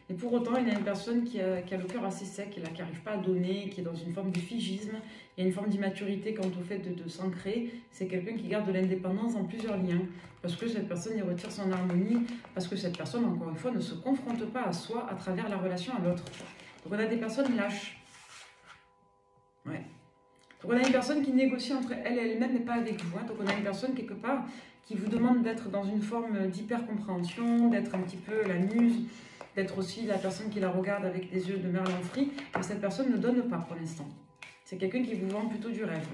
Et pour autant, il y a une personne qui a le cœur assez sec, qui n'arrive pas à donner, qui est dans une forme de figisme. Il y a une forme d'immaturité quant au fait de s'ancrer. C'est quelqu'un qui garde de l'indépendance dans plusieurs liens. Parce que cette personne y retire son harmonie, parce que cette personne, encore une fois, ne se confronte pas à soi à travers la relation à l'autre. Donc on a des personnes lâches. Ouais. Donc on a une personne qui négocie entre elle et elle-même, mais pas avec vous. Hein. Donc on a une personne quelque part qui vous demande d'être dans une forme d'hyper-compréhension, d'être un petit peu la muse, d'être aussi la personne qui la regarde avec des yeux de Merlin Free, mais cette personne ne donne pas pour l'instant. C'est quelqu'un qui vous vend plutôt du rêve.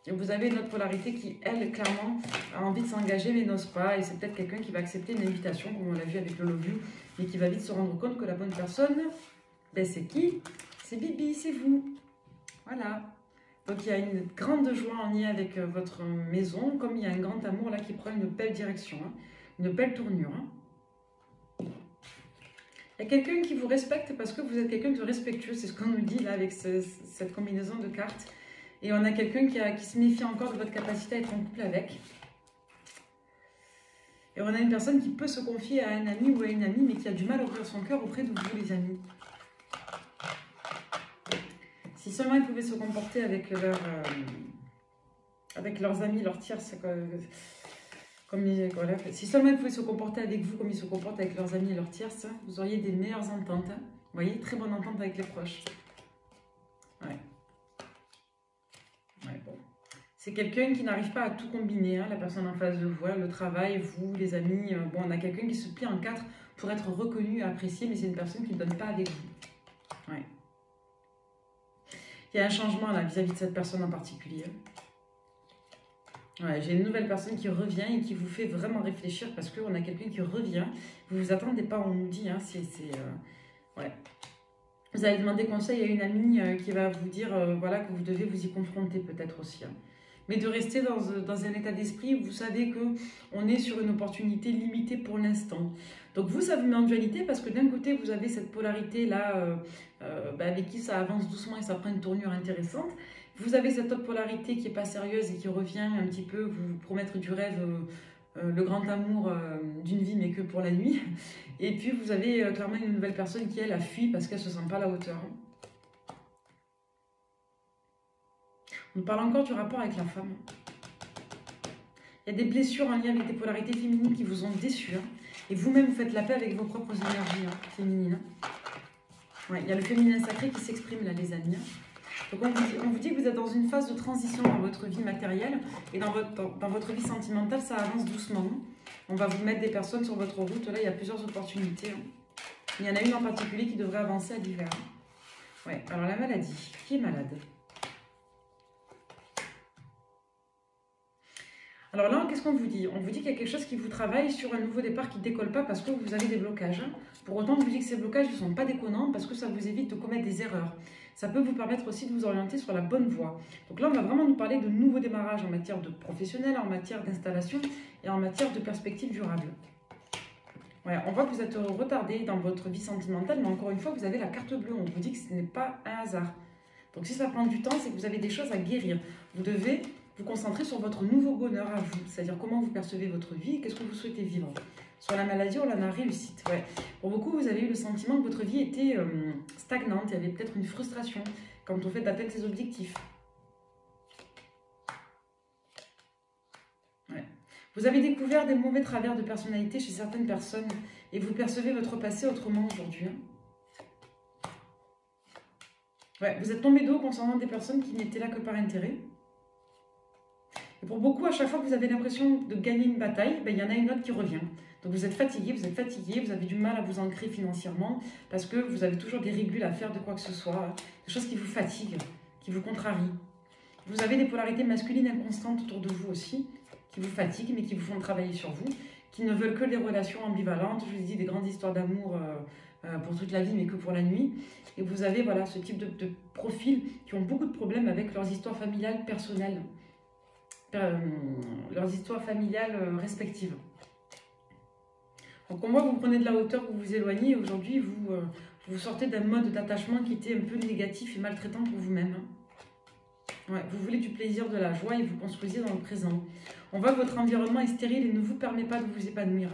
Et vous avez une autre polarité qui, elle, clairement, a envie de s'engager mais n'ose pas. Et c'est peut-être quelqu'un qui va accepter une invitation, comme on l'a vu avec le Love You, mais qui va vite se rendre compte que la bonne personne, ben c'est qui? C'est Bibi, c'est vous. Voilà. Donc il y a une grande joie en lien avec votre maison, comme il y a un grand amour là qui prend une belle direction, hein, une belle tournure. Hein. Il y a quelqu'un qui vous respecte parce que vous êtes quelqu'un de respectueux, c'est ce qu'on nous dit là avec cette combinaison de cartes. Et on a quelqu'un qui se méfie encore de votre capacité à être en couple avec. Et on a une personne qui peut se confier à un ami ou à une amie, mais qui a du mal à ouvrir son cœur auprès de vous, les amis. Si seulement ils pouvaient se comporter avec leurs amis, leurs tierces, voilà. Si seulement ils pouvaient se comporter avec vous comme ils se comportent avec leurs amis et leurs tierces, vous auriez des meilleures ententes. Hein. Vous voyez, très bonne entente avec les proches. Ouais. Ouais, bon. C'est quelqu'un qui n'arrive pas à tout combiner, hein, la personne en face de vous, hein, le travail, vous, les amis. Bon, on a quelqu'un qui se plie en quatre pour être reconnu et apprécié, mais c'est une personne qui ne donne pas avec vous. Ouais. Il y a un changement là vis-à-vis de cette personne en particulier. Ouais, j'ai une nouvelle personne qui revient et qui vous fait vraiment réfléchir parce qu'on a quelqu'un qui revient. Vous ne vous attendez pas, on nous dit. Hein, ouais. Vous allez demander conseil à une amie qui va vous dire voilà, que vous devez vous y confronter peut-être aussi. Hein. Mais de rester dans un état d'esprit où vous savez qu'on est sur une opportunité limitée pour l'instant. Donc vous, ça vous met en dualité parce que d'un côté, vous avez cette polarité-là avec qui ça avance doucement et ça prend une tournure intéressante. Vous avez cette autre polarité qui n'est pas sérieuse et qui revient un petit peu vous promettre du rêve, le grand amour d'une vie, mais que pour la nuit. Et puis vous avez clairement une nouvelle personne qui, elle, a fui parce qu'elle ne se sent pas à la hauteur. On parle encore du rapport avec la femme. Il y a des blessures en lien avec des polarités féminines qui vous ont déçu. Hein. Et vous-même, vous faites la paix avec vos propres énergies féminines. Ouais, il y a le féminin sacré qui s'exprime là, les amis. Donc on vous dit que vous êtes dans une phase de transition dans votre vie matérielle et dans votre vie sentimentale, ça avance doucement. On va vous mettre des personnes sur votre route. Là, il y a plusieurs opportunités. Il y en a une en particulier qui devrait avancer à l'hiver. Ouais, alors la maladie. Qui est malade? Alors là, qu'est-ce qu'on vous dit? On vous dit qu'il y a quelque chose qui vous travaille sur un nouveau départ qui ne décolle pas parce que vous avez des blocages. Pour autant, on vous dit que ces blocages ne sont pas déconnants parce que ça vous évite de commettre des erreurs. Ça peut vous permettre aussi de vous orienter sur la bonne voie. Donc là, on va vraiment nous parler de nouveaux démarrages en matière de professionnel, en matière d'installation et en matière de perspective durable. Ouais, on voit que vous êtes retardé dans votre vie sentimentale, mais encore une fois, vous avez la carte bleue. On vous dit que ce n'est pas un hasard. Donc si ça prend du temps, c'est que vous avez des choses à guérir. Vous devez vous concentrer sur votre nouveau bonheur à vous, c'est-à-dire comment vous percevez votre vie et qu'est-ce que vous souhaitez vivre. Sur la maladie, on en a réussite. Ouais. Pour beaucoup, vous avez eu le sentiment que votre vie était stagnante, il y avait peut-être une frustration quand on fait d'atteindre ses objectifs. Ouais. Vous avez découvert des mauvais travers de personnalité chez certaines personnes et vous percevez votre passé autrement aujourd'hui. Ouais, vous êtes tombé d'eau concernant des personnes qui n'étaient là que par intérêt. Et pour beaucoup, à chaque fois que vous avez l'impression de gagner une bataille, ben, il y en a une autre qui revient. Donc vous êtes fatigué, vous avez du mal à vous ancrer financièrement parce que vous avez toujours des régules à faire de quoi que ce soit, des choses qui vous fatiguent, qui vous contrarient. Vous avez des polarités masculines inconstantes autour de vous aussi, qui vous fatiguent mais qui vous font travailler sur vous, qui ne veulent que des relations ambivalentes, je vous ai dit des grandes histoires d'amour pour toute la vie mais que pour la nuit. Et vous avez voilà, ce type de profils qui ont beaucoup de problèmes avec leurs histoires familiales personnelles. Leurs histoires familiales respectives. Donc, au moins, vous prenez de la hauteur, vous vous éloignez, et aujourd'hui, vous sortez d'un mode d'attachement qui était un peu négatif et maltraitant pour vous-même. Ouais, vous voulez du plaisir, de la joie, et vous construisez dans le présent. On voit que votre environnement est stérile et ne vous permet pas de vous épanouir.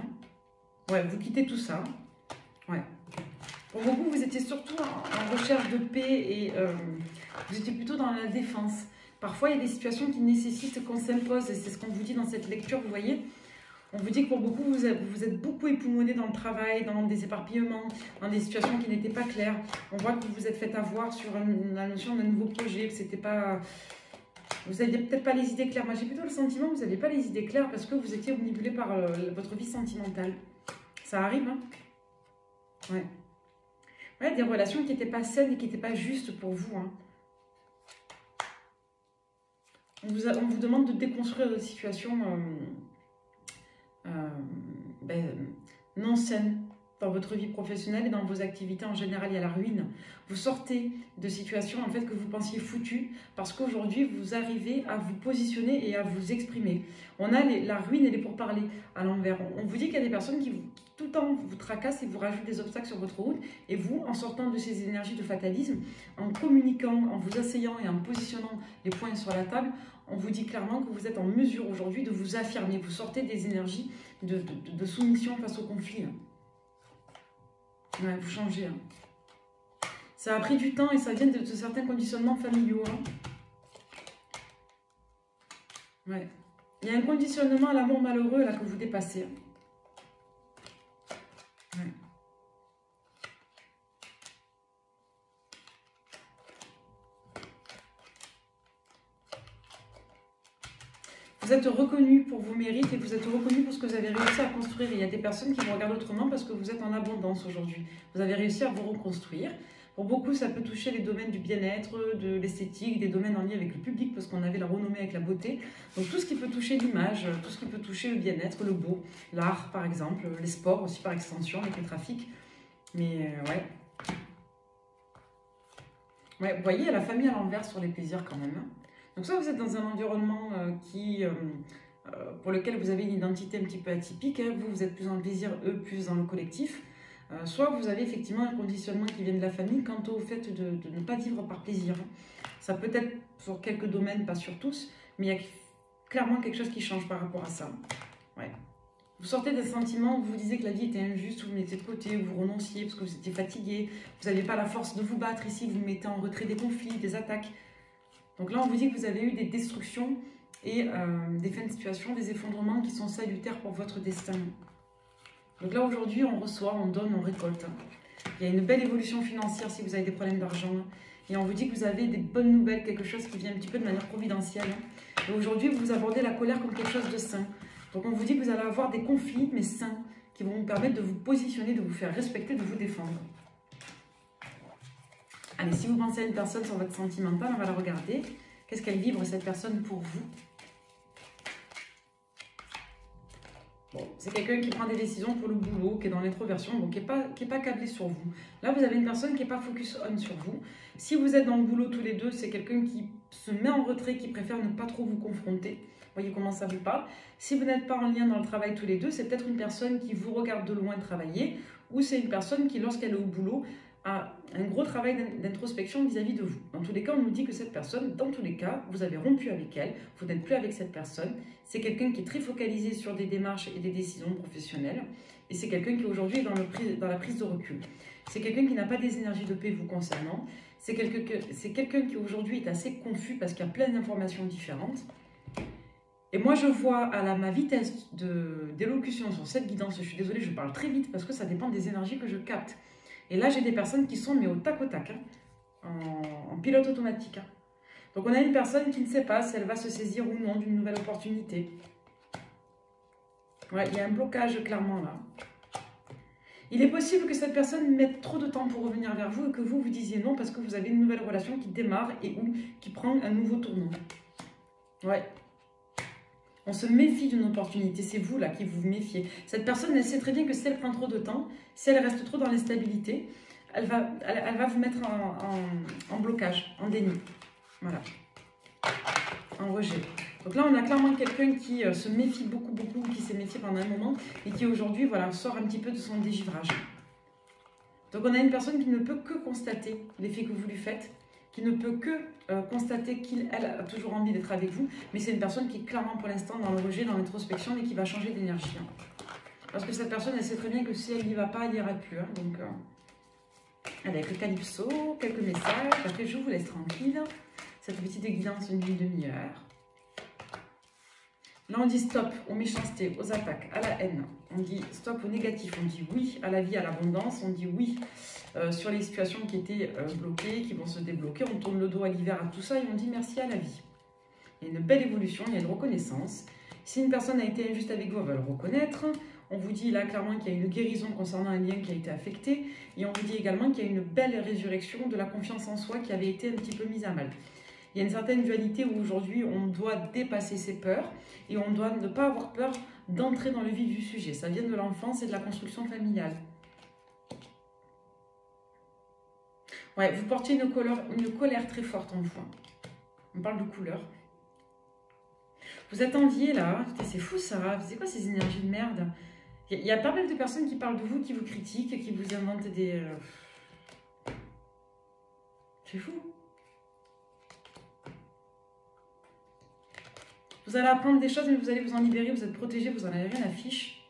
Ouais, vous quittez tout ça. Ouais. Pour beaucoup, vous étiez surtout en recherche de paix et vous étiez plutôt dans la défense. Parfois, il y a des situations qui nécessitent qu'on s'impose, et c'est ce qu'on vous dit dans cette lecture, vous voyez. On vous dit que pour beaucoup, vous êtes beaucoup époumoné dans le travail, dans des éparpillements, dans des situations qui n'étaient pas claires. On voit que vous vous êtes fait avoir sur la notion d'un nouveau projet, que c'était pas... Vous n'aviez peut-être pas les idées claires. Moi, j'ai plutôt le sentiment que vous n'avez pas les idées claires parce que vous étiez omnibulé par votre vie sentimentale. Ça arrive, hein? Ouais. Ouais, des relations qui n'étaient pas saines et qui n'étaient pas justes pour vous, hein. On vous demande de déconstruire des situations non saines dans votre vie professionnelle et dans vos activités en général. Il y a la ruine. Vous sortez de situations en fait que vous pensiez foutues parce qu'aujourd'hui vous arrivez à vous positionner et à vous exprimer. On a la ruine et les pourparlers à l'envers. On vous dit qu'il y a des personnes qui tout le temps vous tracassent et vous rajoutent des obstacles sur votre route, et vous, en sortant de ces énergies de fatalisme, en communiquant, en vous asseyant et en positionnant les points sur la table, on vous dit clairement que vous êtes en mesure aujourd'hui de vous affirmer. Vous sortez des énergies de soumission face au conflit. Ouais, vous changez. Ça a pris du temps et ça vient de certains conditionnements familiaux. Ouais. Il y a un conditionnement à l'amour malheureux là que vous dépassez. Ouais. Vous êtes reconnu pour vos mérites et vous êtes reconnu pour ce que vous avez réussi à construire. Et il y a des personnes qui vous regardent autrement parce que vous êtes en abondance aujourd'hui. Vous avez réussi à vous reconstruire. Pour beaucoup, ça peut toucher les domaines du bien-être, de l'esthétique, des domaines en lien avec le public parce qu'on avait la renommée avec la beauté. Donc tout ce qui peut toucher l'image, tout ce qui peut toucher le bien-être, le beau, l'art par exemple, les sports aussi par extension avec le trafic. Mais ouais. Ouais, vous voyez, il y a la famille à l'envers sur les plaisirs quand même. Donc soit vous êtes dans un environnement pour lequel vous avez une identité un petit peu atypique, hein. Vous êtes plus dans le plaisir, eux plus dans le collectif. Soit vous avez effectivement un conditionnement qui vient de la famille quant au fait de ne pas vivre par plaisir. Ça peut être sur quelques domaines, pas sur tous, mais il y a clairement quelque chose qui change par rapport à ça. Ouais. Vous sortez d'un sentiment où vous disiez que la vie était injuste, vous vous mettez de côté, vous renonciez parce que vous étiez fatigué, vous n'avez pas la force de vous battre ici, vous mettez en retrait des conflits, des attaques. Donc là, on vous dit que vous avez eu des destructions et des fins de situation, des effondrements qui sont salutaires pour votre destin. Donc là, aujourd'hui, on reçoit, on donne, on récolte. Il y a une belle évolution financière si vous avez des problèmes d'argent. Et on vous dit que vous avez des bonnes nouvelles, quelque chose qui vient un petit peu de manière providentielle. Et aujourd'hui, vous abordez la colère comme quelque chose de sain. Donc on vous dit que vous allez avoir des conflits, mais sains, qui vont vous permettre de vous positionner, de vous faire respecter, de vous défendre. Allez, si vous pensez à une personne sur votre sentimental, on va la regarder. Qu'est-ce qu'elle vibre cette personne pour vous? Bon, c'est quelqu'un qui prend des décisions pour le boulot, qui est dans l'introversion, donc qui est pas câblé sur vous. Là, vous avez une personne qui n'est pas focus on sur vous. Si vous êtes dans le boulot tous les deux, c'est quelqu'un qui se met en retrait, qui préfère ne pas trop vous confronter. Voyez comment ça vous parle. Si vous n'êtes pas en lien dans le travail tous les deux, c'est peut-être une personne qui vous regarde de loin travailler, ou c'est une personne qui, lorsqu'elle est au boulot, a un gros travail d'introspection vis-à-vis de vous. Dans tous les cas, on nous dit que cette personne, dans tous les cas, vous avez rompu avec elle, vous n'êtes plus avec cette personne. C'est quelqu'un qui est très focalisé sur des démarches et des décisions professionnelles. Et c'est quelqu'un qui aujourd'hui est dans la prise de recul. C'est quelqu'un qui n'a pas des énergies de paix vous concernant. C'est quelqu'un qui aujourd'hui est assez confus parce qu'il y a plein d'informations différentes. Et moi, je vois à ma vitesse d'élocution sur cette guidance, je suis désolée, je parle très vite parce que ça dépend des énergies que je capte. Et là, j'ai des personnes qui sont mais au tac, hein, en pilote automatique. Hein. Donc, on a une personne qui ne sait pas si elle va se saisir ou non d'une nouvelle opportunité. Ouais, il y a un blocage clairement là. Il est possible que cette personne mette trop de temps pour revenir vers vous et que vous disiez non parce que vous avez une nouvelle relation qui démarre et ou qui prend un nouveau tournant. Ouais. On se méfie d'une opportunité, c'est vous là qui vous méfiez. Cette personne, elle sait très bien que si elle prend trop de temps, si elle reste trop dans l'instabilité, elle va vous mettre en blocage, en déni. Voilà. En rejet. Donc là, on a clairement quelqu'un qui se méfie beaucoup, qui s'est méfié pendant un moment et qui aujourd'hui, voilà, sort un petit peu de son dégivrage. Donc on a une personne qui ne peut que constater l'effet que vous lui faites, qui ne peut que constater qu'elle a toujours envie d'être avec vous, mais c'est une personne qui est clairement pour l'instant dans le rejet, dans l'introspection, et qui va changer d'énergie. Hein. Parce que cette personne, elle sait très bien que si elle n'y va pas, elle n'ira plus. Hein. Donc, avec le Calypso, quelques messages, après je vous laisse tranquille. Cette petite guidance d'une demi-heure. Là, on dit stop aux méchancetés, aux attaques, à la haine. On dit stop au négatif. On dit oui à la vie, à l'abondance. On dit oui sur les situations qui étaient bloquées, qui vont se débloquer. On tourne le dos à l'hiver, à tout ça, et on dit merci à la vie. Il y a une belle évolution, il y a une reconnaissance. Si une personne a été injuste avec vous, elle va le reconnaître. On vous dit là clairement qu'il y a une guérison concernant un lien qui a été affecté. Et on vous dit également qu'il y a une belle résurrection de la confiance en soi qui avait été un petit peu mise à mal. Il y a une certaine dualité où aujourd'hui on doit dépasser ses peurs et on doit ne pas avoir peur d'entrer dans le vif du sujet. Ça vient de l'enfance et de la construction familiale. Ouais, vous portez une colère très forte en vous. On parle de couleur. Vous êtes envié là. C'est fou ça. C'est quoi ces énergies de merde? Il y a pas mal de personnes qui parlent de vous, qui vous critiquent, qui vous inventent des... C'est fou. Vous allez apprendre des choses, mais vous allez vous en libérer, vous êtes protégé, vous n'en avez rien à fiche.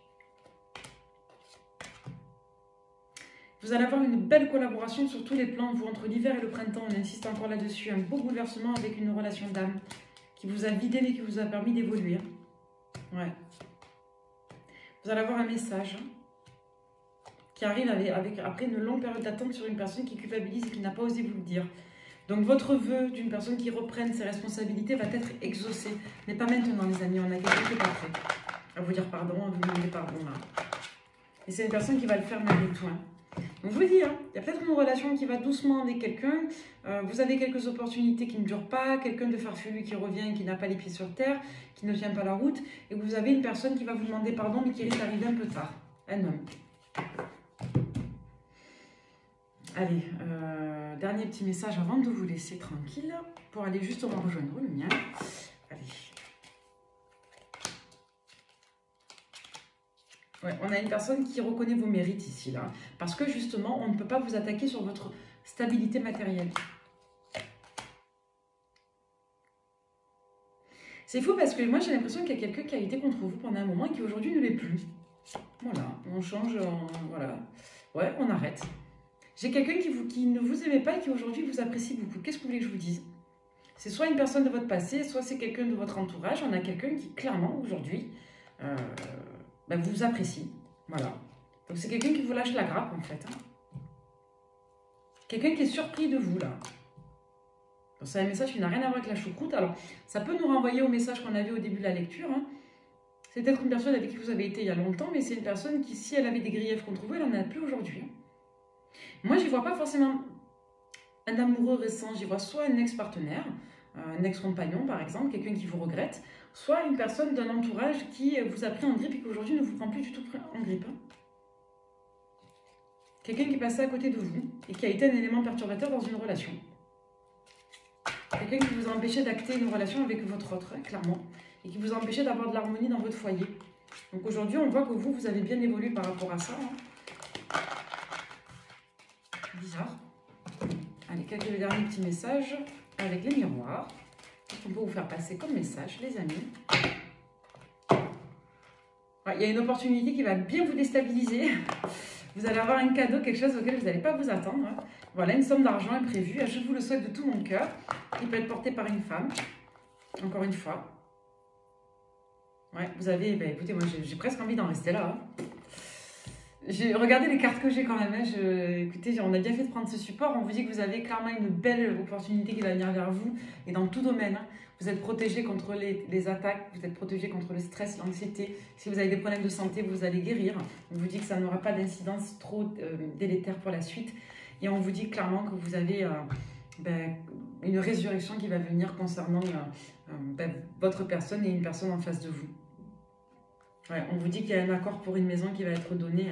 Vous allez avoir une belle collaboration sur tous les plans, vous, entre l'hiver et le printemps, on insiste encore là-dessus. Un beau bouleversement avec une relation d'âme qui vous a vidé, mais qui vous a permis d'évoluer. Ouais. Vous allez avoir un message qui arrive après une longue période d'attente sur une personne qui culpabilise et qui n'a pas osé vous le dire. Donc votre vœu d'une personne qui reprenne ses responsabilités va être exaucé. Mais pas maintenant les amis, on a quelqu'un qui est pas prêt à vous dire pardon, à vous demander pardon là. Et c'est une personne qui va le faire malgré tout. Hein. Donc je vous dis, hein, il y a peut-être une relation qui va doucement avec quelqu'un. Vous avez quelques opportunités qui ne durent pas, quelqu'un de farfelu qui revient, qui n'a pas les pieds sur terre, qui ne tient pas la route. Et vous avez une personne qui va vous demander pardon, mais qui risque d'arriver un peu tard. Un homme. Allez, dernier petit message avant de vous laisser tranquille pour aller justement rejoindre le mien. Allez. Ouais, on a une personne qui reconnaît vos mérites ici, là. Parce que justement, on ne peut pas vous attaquer sur votre stabilité matérielle. C'est fou parce que moi, j'ai l'impression qu'il y a quelqu'un qui a été contre vous pendant un moment et qui aujourd'hui ne l'est plus. Voilà, on change, voilà. Ouais, on arrête. J'ai quelqu'un qui ne vous aimait pas et qui aujourd'hui vous apprécie beaucoup. Qu'est-ce que vous voulez que je vous dise? C'est soit une personne de votre passé, soit c'est quelqu'un de votre entourage. On a quelqu'un qui, clairement, aujourd'hui, vous apprécie. Voilà. Donc c'est quelqu'un qui vous lâche la grappe, en fait. Hein. Quelqu'un qui est surpris de vous, là. C'est un message qui n'a rien à voir avec la choucroute. Alors, ça peut nous renvoyer au message qu'on avait au début de la lecture. Hein. C'est peut-être une personne avec qui vous avez été il y a longtemps, mais c'est une personne qui, si elle avait des griefs contre vous, elle n'en a plus aujourd'hui. Hein. Moi, je n'y vois pas forcément un amoureux récent. J'y vois soit un ex-partenaire, un ex-compagnon par exemple, quelqu'un qui vous regrette, soit une personne d'un entourage qui vous a pris en grippe et qu'aujourd'hui ne vous prend plus du tout en grippe. Quelqu'un qui est passé à côté de vous et qui a été un élément perturbateur dans une relation. Quelqu'un qui vous a empêché d'acter une relation avec votre autre, clairement, et qui vous a empêché d'avoir de l'harmonie dans votre foyer. Donc aujourd'hui, on voit que vous avez bien évolué par rapport à ça. Bizarre. Allez, quelques derniers petits messages avec les miroirs. Qu'est-ce qu'on peut vous faire passer comme message, les amis? Ouais, il y a une opportunité qui va bien vous déstabiliser. Vous allez avoir un cadeau, quelque chose auquel vous n'allez pas vous attendre. Voilà, une somme d'argent imprévue. Je vous le souhaite de tout mon cœur. Il peut être porté par une femme. Encore une fois. Ouais, vous avez... Bah, écoutez, moi, j'ai presque envie d'en rester là. J'ai regardé les cartes que j'ai quand même. Écoutez, on a bien fait de prendre ce support. On vous dit que vous avez clairement une belle opportunité qui va venir vers vous. Et dans tout domaine. Vous êtes protégé contre les attaques, vous êtes protégé contre le stress, l'anxiété. Si vous avez des problèmes de santé, vous allez guérir. On vous dit que ça n'aura pas d'incidence trop délétère pour la suite. Et on vous dit clairement que vous avez une résurrection qui va venir concernant votre personne et une personne en face de vous. Ouais, on vous dit qu'il y a un accord pour une maison qui va être donné.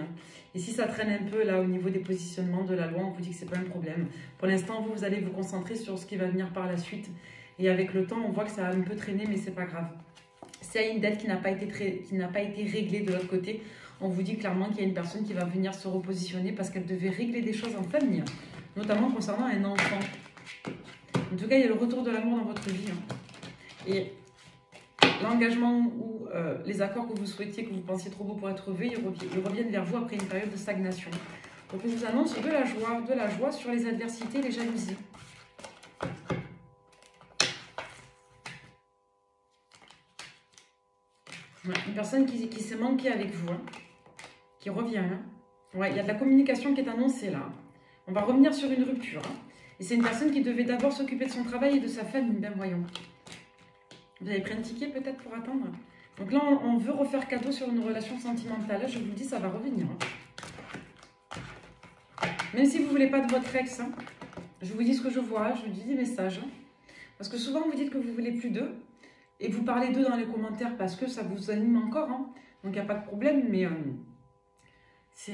Et si ça traîne un peu là au niveau des positionnements de la loi, on vous dit que ce n'est pas un problème. Pour l'instant, vous allez vous concentrer sur ce qui va venir par la suite. Et avec le temps, on voit que ça a un peu traîné, mais c'est pas grave. S'il y a une dette qui n'a pas été réglée de l'autre côté, on vous dit clairement qu'il y a une personne qui va venir se repositionner parce qu'elle devait régler des choses en famille, notamment concernant un enfant. En tout cas, il y a le retour de l'amour dans votre vie. Et l'engagement ou les accords que vous souhaitiez, que vous pensiez trop beaux pour être vus, ils reviennent vers vous après une période de stagnation. Donc, on vous annonce de la joie sur les adversités, les jalousies. Une personne qui s'est manquée avec vous, qui revient. Ouais, il y a de la communication qui est annoncée là. On va revenir sur une rupture. Et c'est une personne qui devait d'abord s'occuper de son travail et de sa famille, bien voyons. Vous avez pris un ticket peut-être pour attendre. Donc là, on veut refaire cadeau sur une relation sentimentale. Là, je vous le dis, ça va revenir. Même si vous ne voulez pas de votre ex, je vous dis ce que je vois, je vous dis des messages. Parce que souvent, vous dites que vous ne voulez plus d'eux. Et vous parlez d'eux dans les commentaires parce que ça vous anime encore. Donc, il n'y a pas de problème, mais ça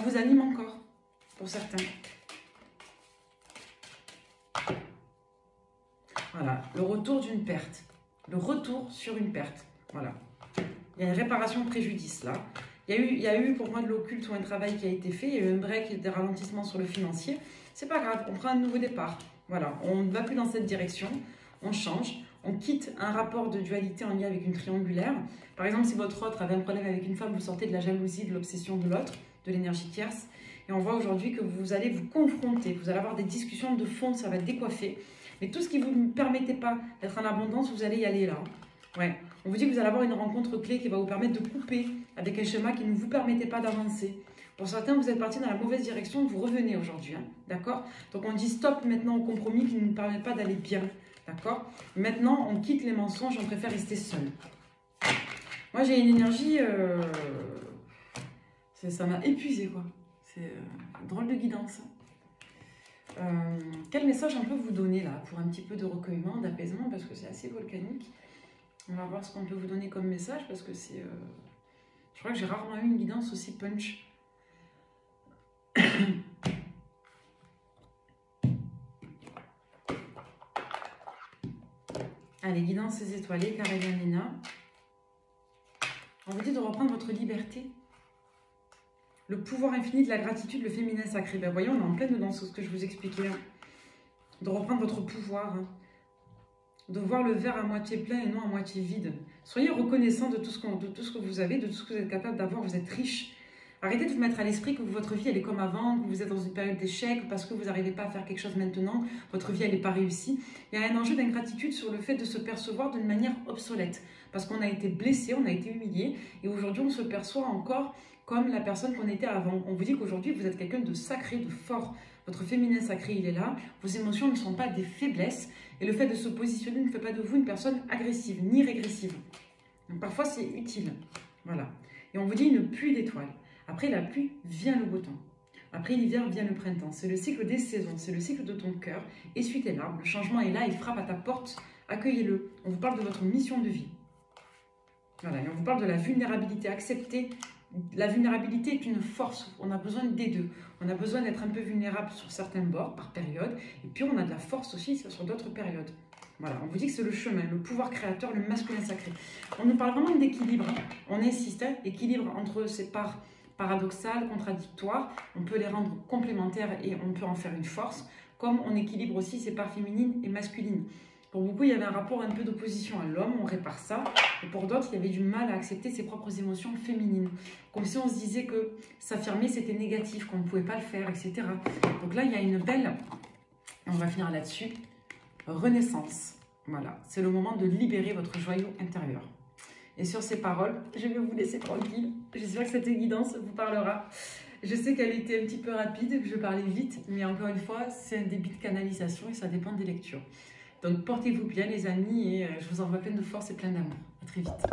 vous anime encore, pour certains. Voilà, le retour d'une perte. Le retour sur une perte. Voilà. Il y a une réparation de préjudice, là. Il y a eu pour moi de l'occulte ou un travail qui a été fait. Il y a eu un break et des ralentissements sur le financier. C'est pas grave, on prend un nouveau départ. Voilà, on ne va plus dans cette direction. On change, on quitte un rapport de dualité en lien avec une triangulaire. Par exemple, si votre autre avait un problème avec une femme, vous sortez de la jalousie, de l'obsession de l'autre, de l'énergie tierce. Et on voit aujourd'hui que vous allez vous confronter, vous allez avoir des discussions de fond, ça va décoiffer. Mais tout ce qui ne vous permettait pas d'être en abondance, vous allez y aller là. Ouais. On vous dit que vous allez avoir une rencontre clé qui va vous permettre de couper avec un schéma qui ne vous permettait pas d'avancer. Pour certains, vous êtes partis dans la mauvaise direction, vous revenez aujourd'hui. D'accord? Donc on dit stop maintenant au compromis qui ne nous permet pas d'aller bien. D'accord? Maintenant, on quitte les mensonges, on préfère rester seul. Moi, j'ai une énergie... ça m'a épuisé, quoi. C'est drôle de guidance. Quel message on peut vous donner, là, pour un petit peu de recueillement, d'apaisement, parce que c'est assez volcanique. On va voir ce qu'on peut vous donner comme message, parce que c'est... Je crois que j'ai rarement eu une guidance aussi punch. Allez, guidance étoilée, Caravanina. On vous dit de reprendre votre liberté. Le pouvoir infini de la gratitude, le féminin sacré. Ben voyons, on est en pleine dans ce que je vous expliquais. De reprendre votre pouvoir. De voir le verre à moitié plein et non à moitié vide. Soyez reconnaissant de tout ce que vous avez, de tout ce que vous êtes capable d'avoir. Vous êtes riche. Arrêtez de vous mettre à l'esprit que votre vie, elle est comme avant, que vous êtes dans une période d'échec, parce que vous n'arrivez pas à faire quelque chose maintenant, votre vie, elle n'est pas réussie. Il y a un enjeu d'ingratitude sur le fait de se percevoir d'une manière obsolète, parce qu'on a été blessé, on a été humilié, et aujourd'hui, on se perçoit encore comme la personne qu'on était avant. On vous dit qu'aujourd'hui, vous êtes quelqu'un de sacré, de fort. Votre féminin sacré, il est là. Vos émotions ne sont pas des faiblesses, et le fait de se positionner ne fait pas de vous une personne agressive, ni régressive. Donc, parfois, c'est utile. Voilà. Et on vous dit une pluie d'étoiles. Après la pluie vient le beau temps. Après l'hiver vient le printemps. C'est le cycle des saisons, c'est le cycle de ton cœur. Essuie tes larmes, le changement est là, il frappe à ta porte. Accueillez-le. On vous parle de votre mission de vie. Voilà, et on vous parle de la vulnérabilité. Acceptez. La vulnérabilité est une force. On a besoin des deux. On a besoin d'être un peu vulnérable sur certains bords, par période. Et puis, on a de la force aussi sur d'autres périodes. Voilà, on vous dit que c'est le chemin, le pouvoir créateur, le masculin sacré. On nous parle vraiment d'équilibre. On insiste, hein, équilibre entre ces parts paradoxales, contradictoires. On peut les rendre complémentaires et on peut en faire une force. Comme on équilibre aussi ces parts féminines et masculines. Pour beaucoup, il y avait un rapport un peu d'opposition à l'homme, on répare ça. Et pour d'autres, il y avait du mal à accepter ses propres émotions féminines. Comme si on se disait que s'affirmer, c'était négatif, qu'on ne pouvait pas le faire, etc. Donc là, il y a une belle, on va finir là-dessus, renaissance. Voilà, c'est le moment de libérer votre joyau intérieur. Et sur ces paroles, je vais vous laisser tranquille. J'espère que cette guidance vous parlera. Je sais qu'elle était un petit peu rapide, que je parlais vite, mais encore une fois, c'est un débit de canalisation et ça dépend des lectures. Donc portez-vous bien les amis et je vous envoie plein de force et plein d'amour. À très vite.